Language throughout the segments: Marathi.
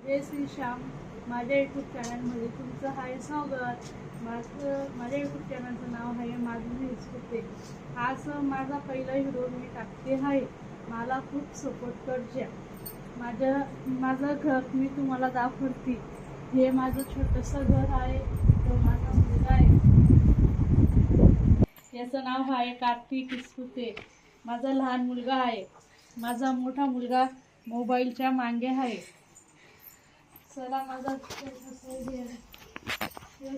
जय श्री श्याम. माझ्या यूट्यूब चॅनलमध्ये तुमचं हाय स्वागत. माझ्या यूट्यूब चॅनलचं नाव आहे माधुरी हिचकुते. आज माझा पहिला व्हिडिओ मी टाकते आहे. मला खूप सपोर्ट करजा. माझं घर मी तुम्हाला दाखवते. हे माझं छोटंसं घर आहे. तो माझा मुलगा आहे. याचं नाव आहे कार्तिक हिचकुते. माझा लहान मुलगा आहे. माझा मोठा मुलगा मोबाईलच्या मागे आहे. चला माझा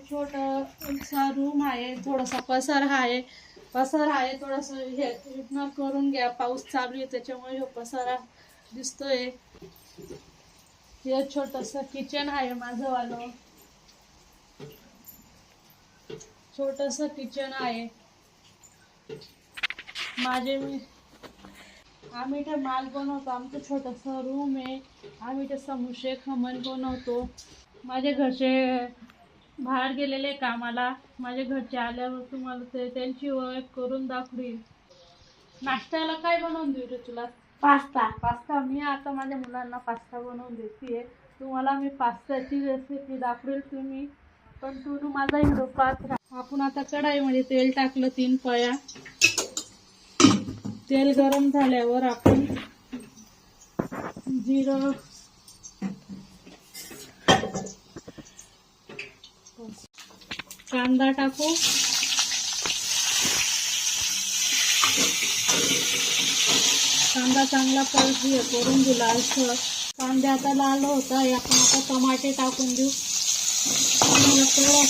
छोटासा रूम आहे. थोडासा पसार आहे. थोडंसं हे इग्नोर करून घ्या. पाऊस चालू आहे त्याच्यामुळे हे पसारा दिसतोय. हे छोटंसं किचन आहे माझं वालं. छोटंसं किचन आहे. आम्ही इथे माल बनवतो. आमचं छोटंसं रूम आहे. आम्ही इथे समोसे खमण बनवतो. माझे घरचे बाहेर गेलेले कामाला. माझे घरचे आल्यावर तुम्हाला त्यांची ओळख करून दाखवी. नाश्त्याला काय बनवून देऊ रे तुला? पास्ता. मी आता माझ्या मुलांना पास्ता बनवून देते. तुम्हाला मी पास्त्याची रेसिपी दाखवेल. तुम्ही पण माझा व्हिडिओ पाहत राहा. आपण आता कढाईमध्ये तेल टाकलं 3 पळ्या. तेल गरम झाल्यावर आपण जिरं, कांदा टाकू. कांदा चांगला करून दिला. असं कांदा आता लाल होता. आपण आता टमाटे टाकून देऊ.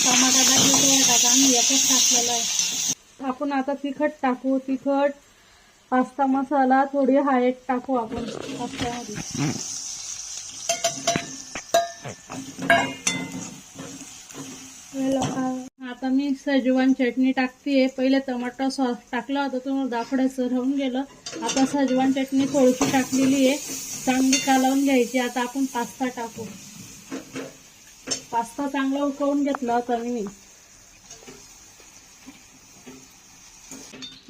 टमाटा टाका. आम्ही एकच टाकलेला आहे. आपण आता तिखट टाकू. तिखट, पास्ता मसाला थोडी हळद टाकू आपण पास्त्यामध्ये. आता मी सजवान चटणी टाकते. पहिले टमाटर सॉस टाकला होता, तुम्हाला दाखवायचं राहून गेलं. आता सजवान चटणी थोडीशी टाकलेली आहे. चांगली कालवून घ्यायची. आता आपण पास्ता टाकू. पास्ता चांगला उकळून घेतला होता मी.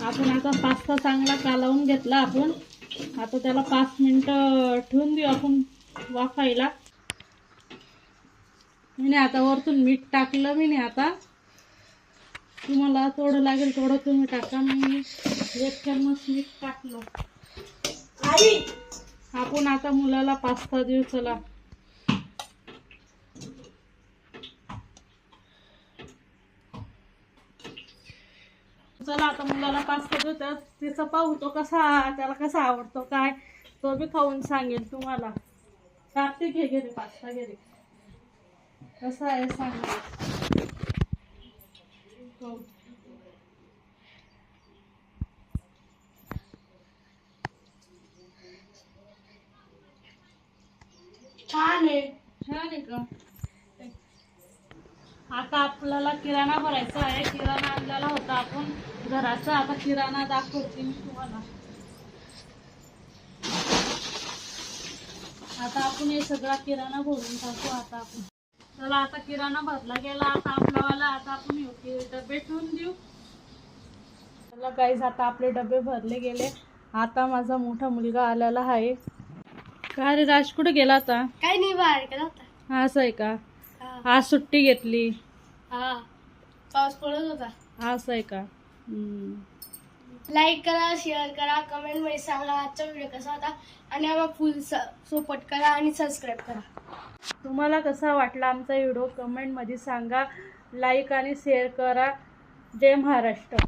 आपण आता पास्ता चांगला कालवून घेतला. आपण आता त्याला 5 मिनिटं ठेवून देऊ आपण वाफायला. मी आता वरतून मीठ टाकलं. मी आता तुम्हाला थोडं लागेल थोडं तुम्ही टाका. मी 1 चम्मच मीठ टाकलं. आपण आता मुलाला पास्ता देऊ. चला आता मुलाला पास्ता देतात. तिचा पाहू तो त्याला कसा आवडतो काय तो बी खाऊन सांगेल तुम्हाला. कार्तिक घे रे पास्ता घे रे. कसा आहे सांग. छान आहे का? आता आपल्याला किराणा भरायचा आहे. किराणा आणलेला होता आपण घराचा. आता किराणा दाखवते मी तुम्हाला. आता आपण हे सगळा किराणा भरून टाकू. आता आपण चला आता किराणा भरला गेला. आता आपल्याला आता आपण डबे ठेवून देऊ. चला गाईज आता आपले डबे भरले गेले. आता माझा मोठा मुलगा आलेला आहे. काय रे राज कुठे गेला आता? काय नाही, बाहेर गेला होता. असं आहे का? आज सुट्टी घेतली. हा, पाऊस पडत होता. असं आहे का? लाईक करा, शेअर करा, कमेंट मध्ये सांगा आजचा व्हिडिओ कसा होता. आणि आम्हाला फुल सपोर्ट करा आणि सबस्क्राईब करा. तुम्हाला कसा वाटला आमचा व्हिडिओ कमेंट मध्ये सांगा. लाईक आणि शेअर करा. जय महाराष्ट्र.